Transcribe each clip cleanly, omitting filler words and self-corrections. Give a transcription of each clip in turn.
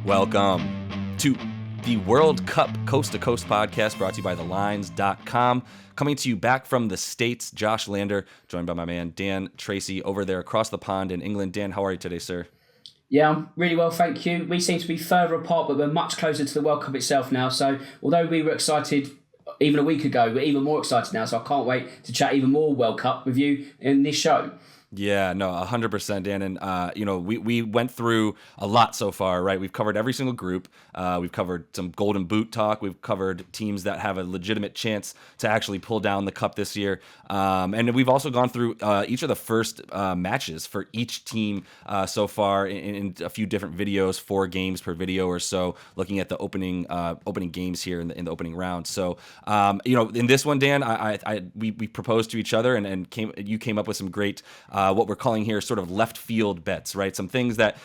Welcome to the World Cup Coast to Coast podcast brought to you by thelines.com. Coming to you back from the States, Josh Lander, joined by my man Dan Tracy over there across the pond in England. Dan, how are you today, sir? Yeah, I'm really well, thank you. We seem to be further apart, but we're much closer to the World Cup itself now. So although we were excited even a week ago, we're even more excited now. So I can't wait to chat even more World Cup with you in this show. Yeah, no, 100%, Dan. And, we went through a lot so far, right? We've covered every single group. We've covered some golden boot talk. We've covered teams that have a legitimate chance to actually pull down the cup this year. And we've also gone through each of the first matches for each team so far in a few different videos, 4 games per video or so, looking at the opening games here in the opening round. So, in this one, Dan, we proposed to each other and you came up with some great what we're calling here sort of left field bets, right? Some things that,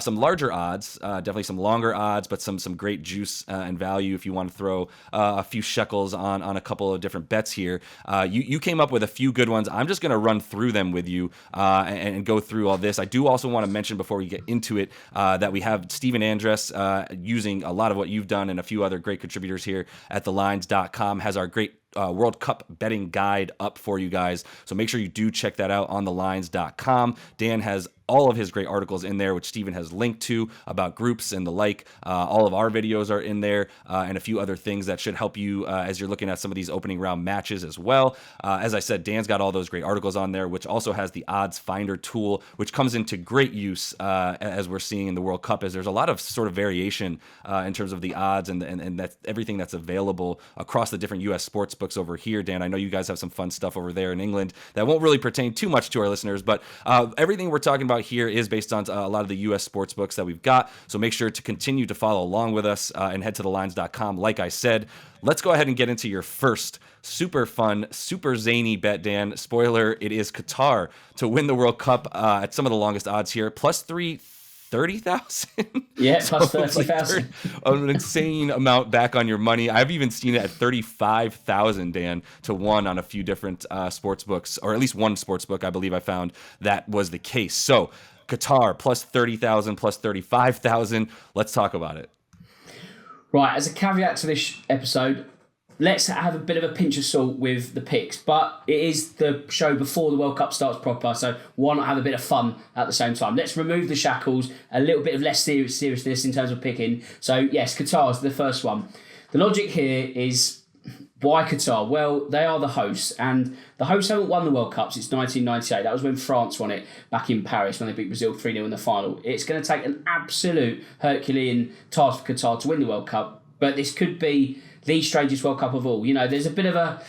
some larger odds, definitely some longer odds, but some great juice and value if you want to throw a few shekels on a couple of different bets here. You came up with a few good ones. I'm just going to run through them with you and go through all this. I do also want to mention before we get into it that we have Steven Andress using a lot of what you've done and a few other great contributors here at thelines.com has our great World Cup betting guide up for you guys. So make sure you do check that out on thelines.com. Dan has all of his great articles in there, which Steven has linked to about groups and the like. All of our videos are in there and a few other things that should help you as you're looking at some of these opening round matches as well. As I said, Dan's got all those great articles on there, which also has the odds finder tool, which comes into great use as we're seeing in the World Cup, as there's a lot of sort of variation in terms of the odds and that's everything that's available across the different U.S. sports books over here. Dan, I know you guys have some fun stuff over there in England that won't really pertain too much to our listeners, but everything we're talking about here is based on a lot of the U.S. sports books that we've got. So make sure to continue to follow along with us and head to thelines.com. Like I said, let's go ahead and get into your first super fun, super zany bet, Dan. Spoiler, it is Qatar to win the World Cup at some of the longest odds here. Plus 30,000. Yeah, plus 30,000. An insane amount back on your money. I've even seen it at 35,000, Dan, to 1 on a few different sports books, or at least one sports book I believe I found that was the case. So Qatar plus 30,000, plus 35,000. Let's talk about it. Right, as a caveat to this episode, let's have a bit of a pinch of salt with the picks, but it is the show before the World Cup starts proper, so why not have a bit of fun at the same time? Let's remove the shackles, a little bit of less seriousness in terms of picking. So yes, Qatar's the first one. The logic here is, why Qatar? Well, they are the hosts, and the hosts haven't won the World Cup since 1998. That was when France won it back in Paris when they beat Brazil 3-0 in the final. It's going to take an absolute Herculean task for Qatar to win the World Cup, but this could be the strangest World Cup of all. You know, there's a bit of a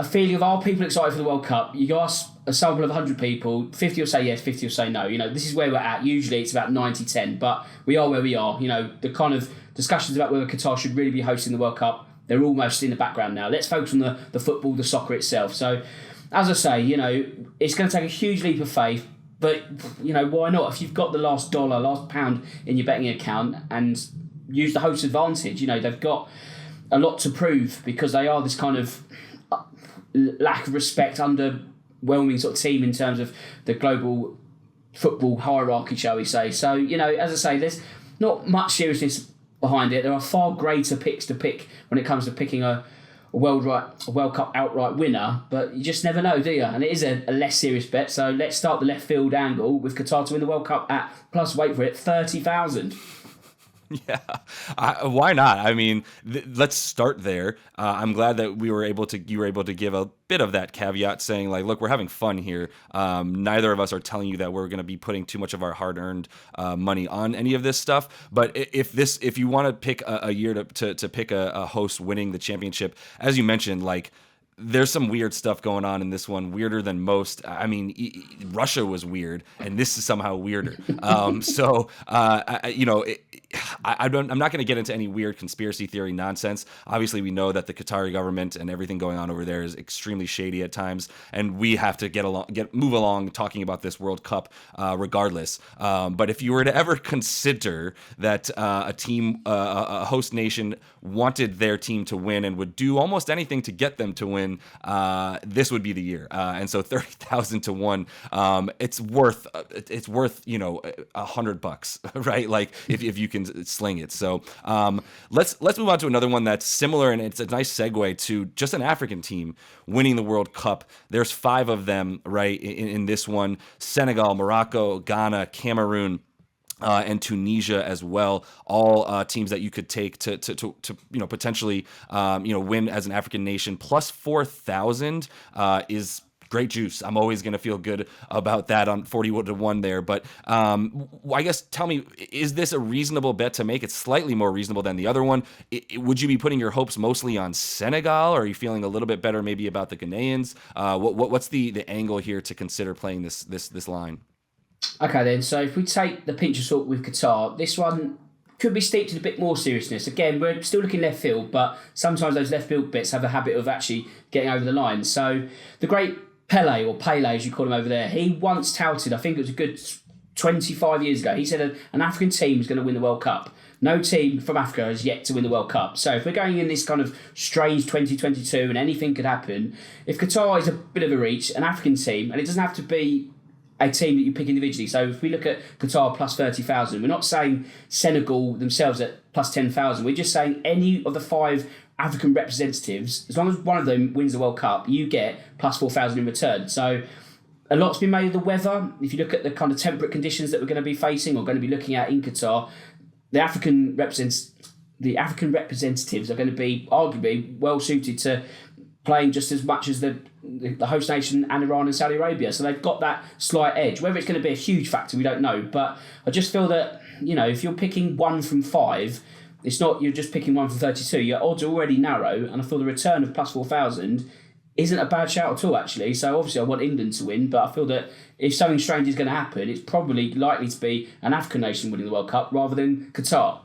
feeling of, are people excited for the World Cup? You ask a sample of 100 people, 50 will say yes, 50 will say no. You know, this is where we're at. Usually it's about 90-10, but we are where we are. You know, the kind of discussions about whether Qatar should really be hosting the World Cup, they're almost in the background now. Let's focus on the football, the soccer itself. So, as I say, you know, it's going to take a huge leap of faith, but, you know, why not? If you've got the last dollar, last pound in your betting account and use the host advantage, you know, they've got a lot to prove because they are this kind of lack of respect, underwhelming sort of team in terms of the global football hierarchy, shall we say. So, you know, as I say, there's not much seriousness behind it. There are far greater picks to pick when it comes to picking a World Cup outright winner, but you just never know, do you? And it is a less serious bet, so let's start the left field angle with Qatar to win the World Cup at, plus wait for it, 30,000. Yeah, why not? I mean, let's start there. I'm glad that you were able to give a bit of that caveat, saying like, look, we're having fun here. Neither of us are telling you that we're going to be putting too much of our hard-earned money on any of this stuff. But if you want to pick a year to pick a host winning the championship, as you mentioned, like, there's some weird stuff going on in this one, weirder than most. I mean, Russia was weird, and this is somehow weirder. I'm not going to get into any weird conspiracy theory nonsense. Obviously, we know that the Qatari government and everything going on over there is extremely shady at times, and we have to move along talking about this World Cup regardless. But if you were to ever consider that a host nation wanted their team to win and would do almost anything to get them to win, this would be the year. And so 30,000 to 1, it's worth $100, right? Like if you can sling it. So let's move on to another one that's similar, and it's a nice segue to just an African team winning the World Cup. There's 5 of them, right, in this one: Senegal, Morocco, Ghana, Cameroon, and Tunisia as well. All teams that you could take to potentially win as an African nation. Plus 4,000 is great juice. I'm always going to feel good about that on 40 to 1 there. But I guess tell me, is this a reasonable bet to make? It's slightly more reasonable than the other one. Would you be putting your hopes mostly on Senegal, or are you feeling a little bit better maybe about the Ghanaians? What's the angle here to consider playing this line? Okay then, so if we take the pinch of salt with Qatar, this one could be steeped in a bit more seriousness. Again, we're still looking left field, but sometimes those left field bets have a habit of actually getting over the line. So the great Pele, or Pele as you call him over there, he once touted, I think it was a good 25 years ago, he said an African team is going to win the World Cup. No team from Africa has yet to win the World Cup. So if we're going in this kind of strange 2022 and anything could happen, if Qatar is a bit of a reach, an African team, and it doesn't have to be a team that you pick individually. So if we look at Qatar plus 30,000, we're not saying Senegal themselves at plus 10,000. We're just saying any of the 5 African representatives, as long as one of them wins the World Cup, you get plus 4,000 in return. So a lot's been made of the weather. If you look at the kind of temperate conditions that we're going to be facing or going to be looking at in Qatar, the African representatives are going to be arguably well suited to playing just as much as the host nation and Iran and Saudi Arabia. So they've got that slight edge. Whether it's going to be a huge factor, we don't know. But I just feel that, if you're picking 1 from 5, it's not you're just picking 1 from 32. Your odds are already narrow, and I feel the return of plus 4,000 isn't a bad shout at all, actually. So obviously I want England to win, but I feel that if something strange is going to happen, it's probably likely to be an African nation winning the World Cup rather than Qatar.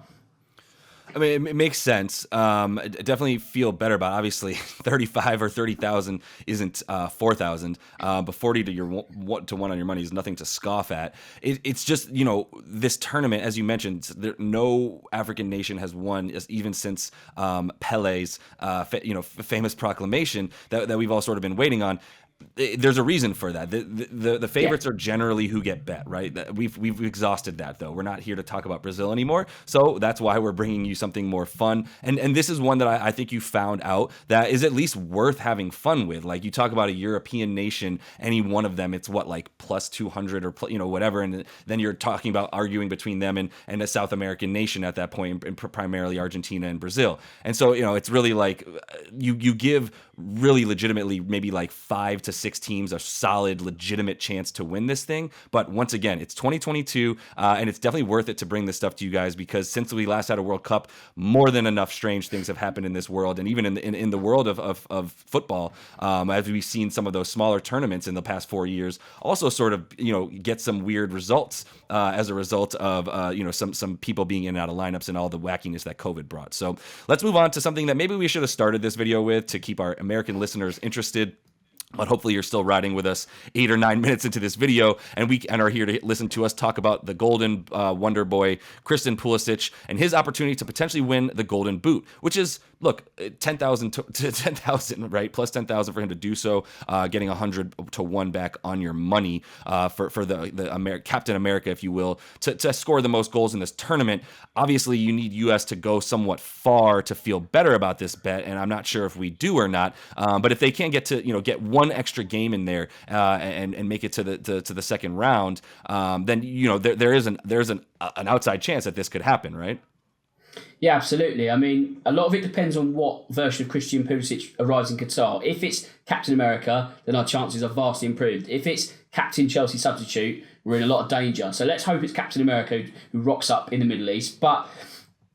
I mean, it makes sense. I definitely feel better about it. Obviously, 35 or 30,000 isn't 4,000, but 40 to 1 on your money is nothing to scoff at. It's just, this tournament, as you mentioned, no African nation has won even since Pele's famous proclamation that we've all sort of been waiting on. There's a reason for that. The favorites are generally who get bet, right? We've exhausted that, though. We're not here to talk about Brazil anymore, so that's why we're bringing you something more fun. And this is one that I think you found out that is at least worth having fun with. Like, you talk about a European nation, any one of them, it's like plus 200 or whatever, and then you're talking about arguing between them and a South American nation at that point, and primarily Argentina and Brazil. And so it's really like you give really legitimately maybe like 5 to 6 teams a solid, legitimate chance to win this thing. But once again, it's 2022, and it's definitely worth it to bring this stuff to you guys, because since we last had a World Cup, more than enough strange things have happened in this world, and even in the world of football, as we've seen some of those smaller tournaments in the past 4 years also sort of get some weird results as a result of some people being in and out of lineups and all the wackiness that COVID brought. So let's move on to something that maybe we should have started this video with to keep our American listeners interested. But hopefully you're still riding with us 8 or 9 minutes into this video and are here to listen to us talk about the golden wonder boy, Christian Pulisic, and his opportunity to potentially win the Golden Boot, which is, look, 10,000 to 10,000, right? Plus 10,000 for him to do so, getting 100 to 1 back on your money for the Captain America, if you will, to score the most goals in this tournament. Obviously, you need US to go somewhat far to feel better about this bet, and I'm not sure if we do or not. But if they can't get to get one extra game in there and make it to the second round, then there's an outside chance that this could happen, right? Yeah, absolutely. I mean, a lot of it depends on what version of Christian Pulisic arrives in Qatar. If it's Captain America, then our chances are vastly improved. If it's Captain Chelsea substitute, we're in a lot of danger. So let's hope it's Captain America who rocks up in the Middle East. But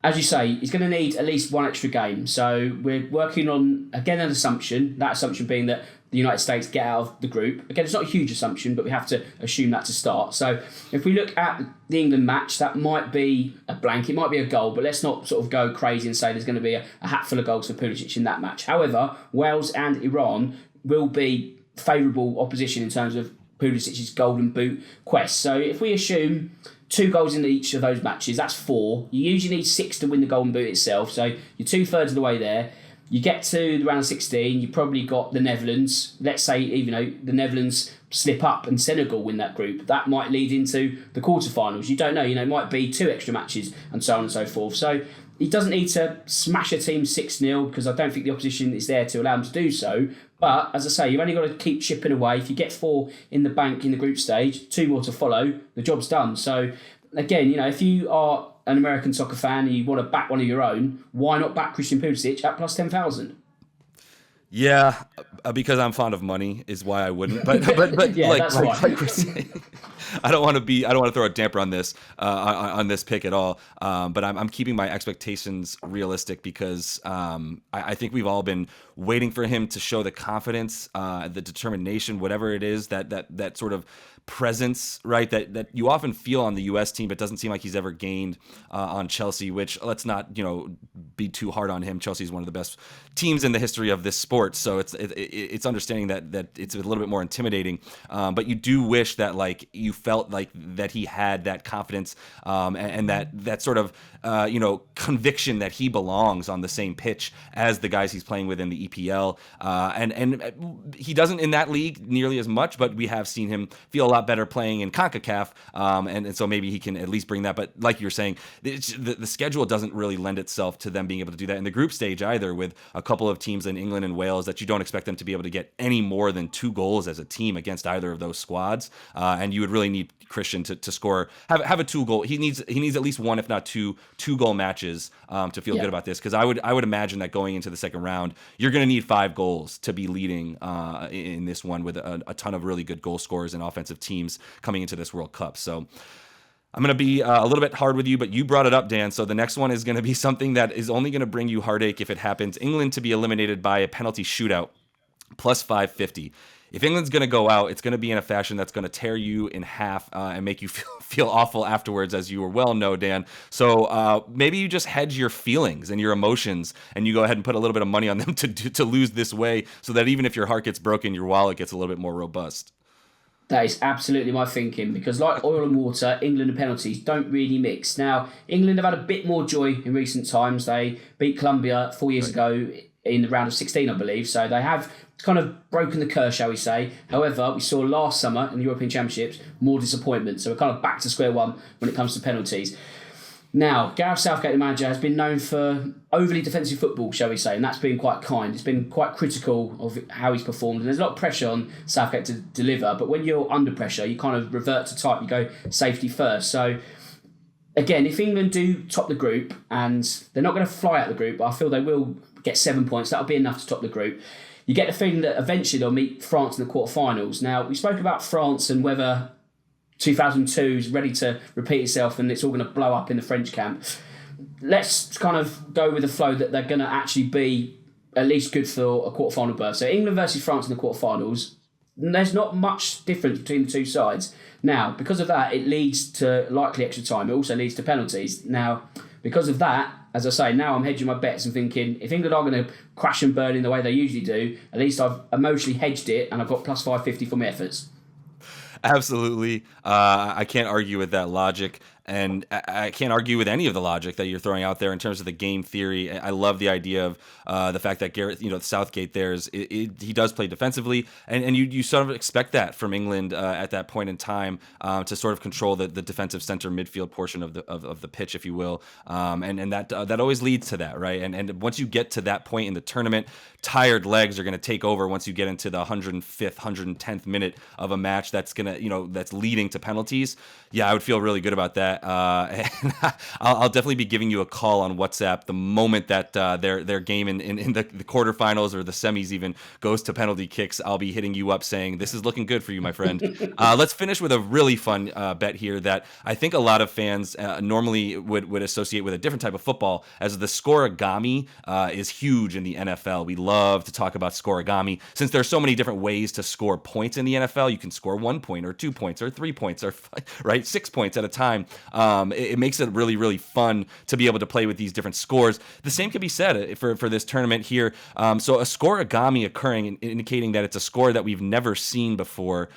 as you say, he's going to need at least one extra game. So we're working on, again, an assumption, that assumption being that the United States get out of the group. Again, it's not a huge assumption, but we have to assume that to start. So if we look at the England match, that might be a blank, it might be a goal, but let's not sort of go crazy and say there's going to be a hatful of goals for Pulisic in that match. However, Wales and Iran will be favourable opposition in terms of Pulisic's golden boot quest. So if we assume 2 goals in each of those matches, that's 4. You usually need 6 to win the golden boot itself, so you're 2/3 of the way there. You get to the round of 16, you probably got the Netherlands. Let's say, even though the Netherlands slip up and Senegal win that group, that might lead into the quarterfinals. You don't know, it might be 2 extra matches and so on and so forth. So he doesn't need to smash a team 6-0 because I don't think the opposition is there to allow him to do so. But as I say, you've only got to keep chipping away. If you get 4 in the bank in the group stage, 2 more to follow, the job's done. So again, if you are an American soccer fan and you want to back one of your own, why not back Christian Pulisic at plus 10,000? Yeah, because I'm fond of money is why I wouldn't. But yeah, like right. we're saying, I don't want to throw a damper on this on this pick at all. But I'm keeping my expectations realistic because I think we've all been waiting for him to show the confidence, the determination, whatever it is that sort of presence, right, that you often feel on the U.S. team, but doesn't seem like he's ever gained on Chelsea, which let's not, be too hard on him. Chelsea is one of the best teams in the history of this sport, so it's understanding that it's a little bit more intimidating, but you do wish that like you felt like that he had that confidence and that sort of conviction that he belongs on the same pitch as the guys he's playing with in the EPL, and he doesn't in that league nearly as much, but we have seen him feel a lot better playing in CONCACAF, and so maybe he can at least bring that. But like you're saying, the schedule doesn't really lend itself to them being able to do that in the group stage either, with a couple of teams in England and Wales that you don't expect them to be able to get any more than 2 goals as a team against either of those squads, and you would really need Christian to score, have a 2-goal. He needs at least 1, if not 2-goal matches to feel good about this, because I would imagine that going into the second round, you're going to need 5 goals to be leading in this one, with a ton of really good goal scorers and offensive teams coming into this World Cup. So I'm going to be a little bit hard with you, but you brought it up, Dan. So the next one is going to be something that is only going to bring you heartache if it happens. England to be eliminated by a penalty shootout, plus 550. If England's going to go out, it's going to be in a fashion that's going to tear you in half and make you feel awful afterwards, as you well know, Dan. So maybe you just hedge your feelings and your emotions, and you go ahead and put a little bit of money on them to lose this way, so that even if your heart gets broken, your wallet gets a little bit more robust. That is absolutely my thinking, because like oil and water, England and penalties don't really mix. Now, England have had a bit more joy in recent times. They beat Colombia 4 years ago in the round of 16, I believe. So they have kind of broken the curse, shall we say. However, we saw last summer in the European Championships more disappointment. So we're kind of back to square one when it comes to penalties. Now, Gareth Southgate, the manager, has been known for overly defensive football, shall we say, and that's been quite kind. It's been quite critical of how he's performed, and there's a lot of pressure on Southgate to deliver, but when you're under pressure, you kind of revert to type, you go safety first. So, again, if England do top the group, and they're not going to fly out the group, but I feel they will get 7 points, that'll be enough to top the group. You get the feeling that eventually they'll meet France in the quarterfinals. Now, we spoke about France and whether 2002 is ready to repeat itself and it's all going to blow up in the French camp. Let's kind of go with the flow that they're going to actually be at least good for a quarterfinal berth. So England versus France in the quarterfinals, there's not much difference between the two sides. Now, because of that, it leads to likely extra time. It also leads to penalties. Now, because of that, as I say, now I'm hedging my bets and thinking, if England are going to crash and burn in the way they usually do, at least I've emotionally hedged it and I've got plus 550 for my efforts. Absolutely. I can't argue with that logic. And I can't argue with any of the logic that you're throwing out there in terms of the game theory. I love the idea of the fact that Gareth, Southgate there he does play defensively, and you sort of expect that from England at that point in time to sort of control the defensive center midfield portion of the pitch, if you will, and that always leads to that, right? And once you get to that point in the tournament, tired legs are going to take over once you get into the 105th, 110th minute of a match that's gonna that's leading to penalties. Yeah, I would feel really good about that. that. And I'll definitely be giving you a call on WhatsApp the moment that their game in the quarterfinals or the semis even goes to penalty kicks. I'll be hitting you up saying, this is looking good for you, my friend. Let's finish with a really fun bet here that I think a lot of fans normally would associate with a different type of football, as the Scorigami is huge in the NFL. We love to talk about Scorigami since there's so many different ways to score points in the NFL. You can score 1 point or 2 points or 3 points or right 6 points at a time. It makes it really, really fun to be able to play with these different scores. The same can be said for this tournament here. So a Scorigami occurring, indicating that it's a score that we've never seen before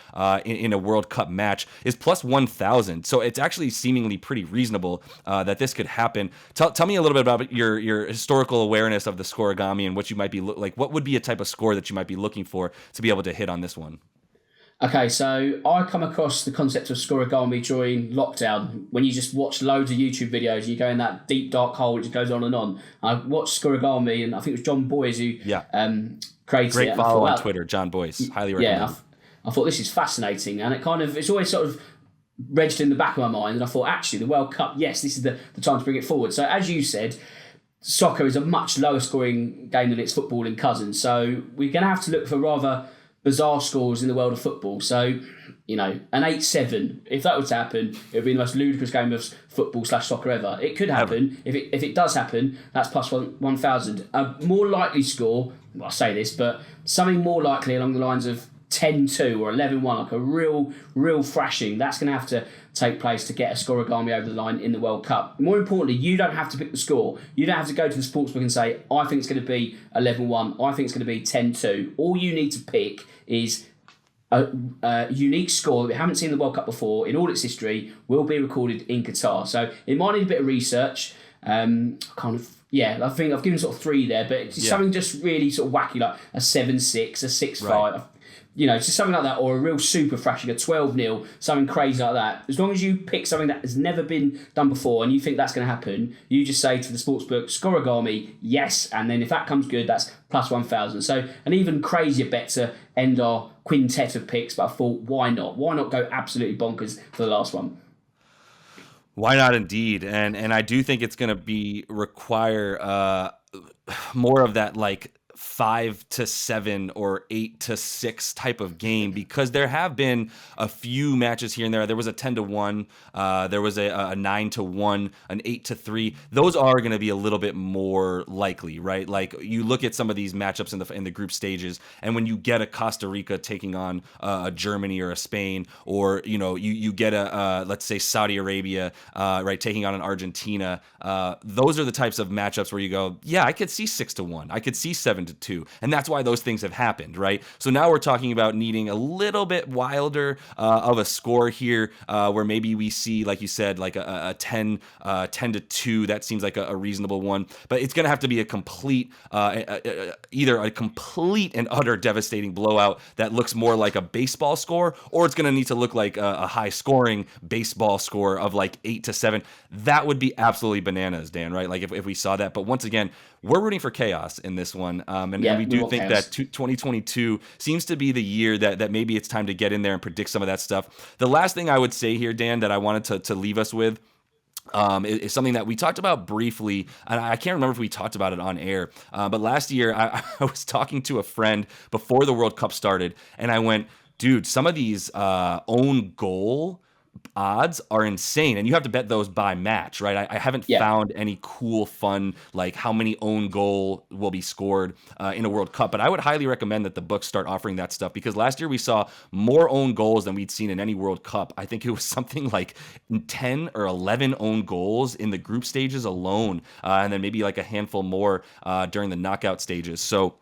in a World Cup match, is plus 1,000. So it's actually seemingly pretty reasonable that this could happen. Tell me a little bit about your historical awareness of the Scorigami and what you might be like. What would be a type of score that you might be looking for to be able to hit on this one? Okay, so I come across the concept of Scorigami during lockdown, when you just watch loads of YouTube videos and you go in that deep dark hole which just goes on and on. I watched Scorigami, and I think it was John Boyes who created Great it. Great follow on Twitter, John Boyes. Highly recommend. Yeah, I thought this is fascinating, and it's always sort of registered in the back of my mind, and I thought, actually, the World Cup, yes, this is the time to bring it forward. So as you said, soccer is a much lower scoring game than its footballing cousin, so we're going to have to look for rather bizarre scores in the world of football. So, an 8-7, if that were to happen, it would be the most ludicrous game of football/soccer ever. It could happen. If it does happen, that's plus 1,000. A more likely score, I say this, but something more likely along the lines of 10-2 or 11-1, like a real thrashing, that's going to have to take place to get a Scorigami over the line in the World Cup. More importantly, you don't have to pick the score. You don't have to go to the sportsbook and say, I think it's going to be 11-1, I think it's going to be 10-2. All you need to pick is a unique score that we haven't seen in the World Cup before in all its history, will be recorded in Qatar. So it might need a bit of research. I think I've given sort of 3 there, but it's something just really sort of wacky, like a 7-6, a 6-5. Right. Just something like that, or a real super thrashing, a 12-0, something crazy like that. As long as you pick something that has never been done before and you think that's going to happen, you just say to the sportsbook, Scorigami, yes, and then if that comes good, that's plus 1,000. So an even crazier bet to end our quintet of picks, but I thought, why not? Why not go absolutely bonkers for the last one? Why not, indeed? And I do think it's going to require more of that, like, 5-7 or 8-6 type of game, because there have been a few matches here and there. There was a 10-1, there was a 9-1, an 8-3. Those are going to be a little bit more likely, right? Like, you look at some of these matchups in the group stages, and when you get a Costa Rica taking on a Germany or a Spain, or you get a let's say Saudi Arabia, right, taking on an Argentina. Those are the types of matchups where you go, yeah, I could see 6-1, I could see 7-2, and that's why those things have happened, right? So now we're talking about needing a little bit wilder of a score here, where maybe we see, like you said, like a 10-2. That seems like a reasonable one, but it's going to have to be a complete, either a complete and utter devastating blowout that looks more like a baseball score, or it's going to need to look like a high scoring baseball score of like 8-7. That would be absolutely bananas, Dan, right? Like if we saw that. But once again, we're rooting for chaos in this one. And we do think chaos. That 2022 seems to be the year that maybe it's time to get in there and predict some of that stuff. The last thing I would say here, Dan, that I wanted to leave us with is something that we talked about briefly, and I can't remember if we talked about it on air, but last year I was talking to a friend before the World Cup started, and I went, dude, some of these own goal odds are insane, and you have to bet those by match, right? I haven't found any cool, fun, like how many own goal will be scored in a World Cup, but I would highly recommend that the books start offering that stuff, because last year we saw more own goals than we'd seen in any World Cup. I think it was something like 10 or 11 own goals in the group stages alone, and then maybe like a handful more during the knockout stages. So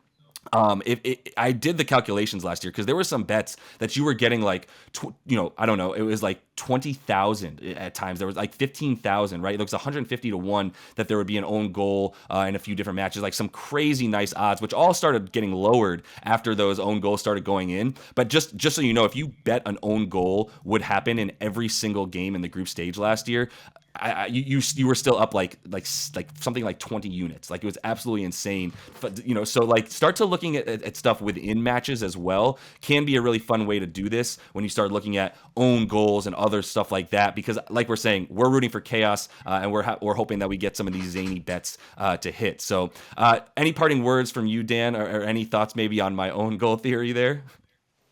I did the calculations last year, because there were some bets that you were getting like, I don't know, it was like 20,000 at times. There was like 15,000, right? It was 150-1 that there would be an own goal in a few different matches, like some crazy nice odds, which all started getting lowered after those own goals started going in. But just so you know, if you bet an own goal would happen in every single game in the group stage last year, you were still up like something like 20 units. Like, it was absolutely insane. But, you know, so like start to looking at stuff within matches as well can be a really fun way to do this when you start looking at own goals and other stuff like that, because like we're saying, we're rooting for chaos, and we're hoping that we get some of these zany bets to hit. So any parting words from you, Dan, or any thoughts maybe on my own goal theory there?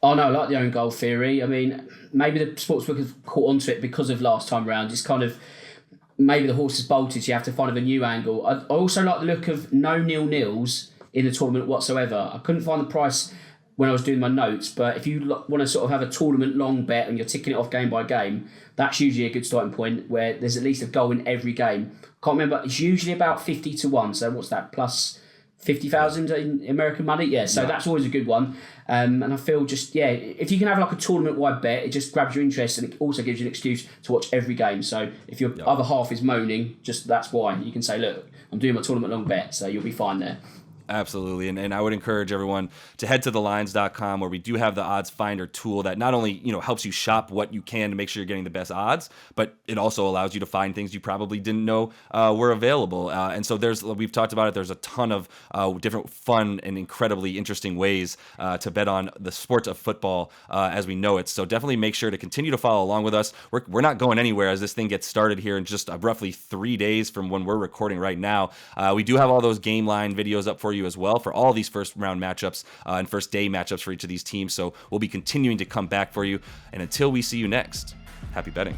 Oh no, I like the own goal theory. I mean, maybe the sportsbook has caught onto it because of last time round. It's kind of, maybe the horse is bolted, so you have to find a new angle. I also like the look of no nil-nils in the tournament whatsoever. I couldn't find the price when I was doing my notes, but if you want to sort of have a tournament long bet and you're ticking it off game by game, that's usually a good starting point where there's at least a goal in every game. Can't remember, it's usually about 50 to 1, so what's that, plus 50,000 in American money? Yeah, so that's always a good one. And I feel just, if you can have like a tournament-wide bet, it just grabs your interest and it also gives you an excuse to watch every game. So if your other half is moaning, just that's why. You can say, look, I'm doing my tournament-long bet, so you'll be fine there. Absolutely. And I would encourage everyone to head to thelines.com, where we do have the odds finder tool that not only, you know, helps you shop what you can to make sure you're getting the best odds, but it also allows you to find things you probably didn't know were available. And so we've talked about it. There's a ton of different fun and incredibly interesting ways to bet on the sport of football as we know it. So definitely make sure to continue to follow along with us. We're not going anywhere as this thing gets started here in just roughly 3 days from when we're recording right now. We do have all those game line videos up for you as well for all these first round matchups and first day matchups for each of these teams. So we'll be continuing to come back for you. And until we see you next, happy betting.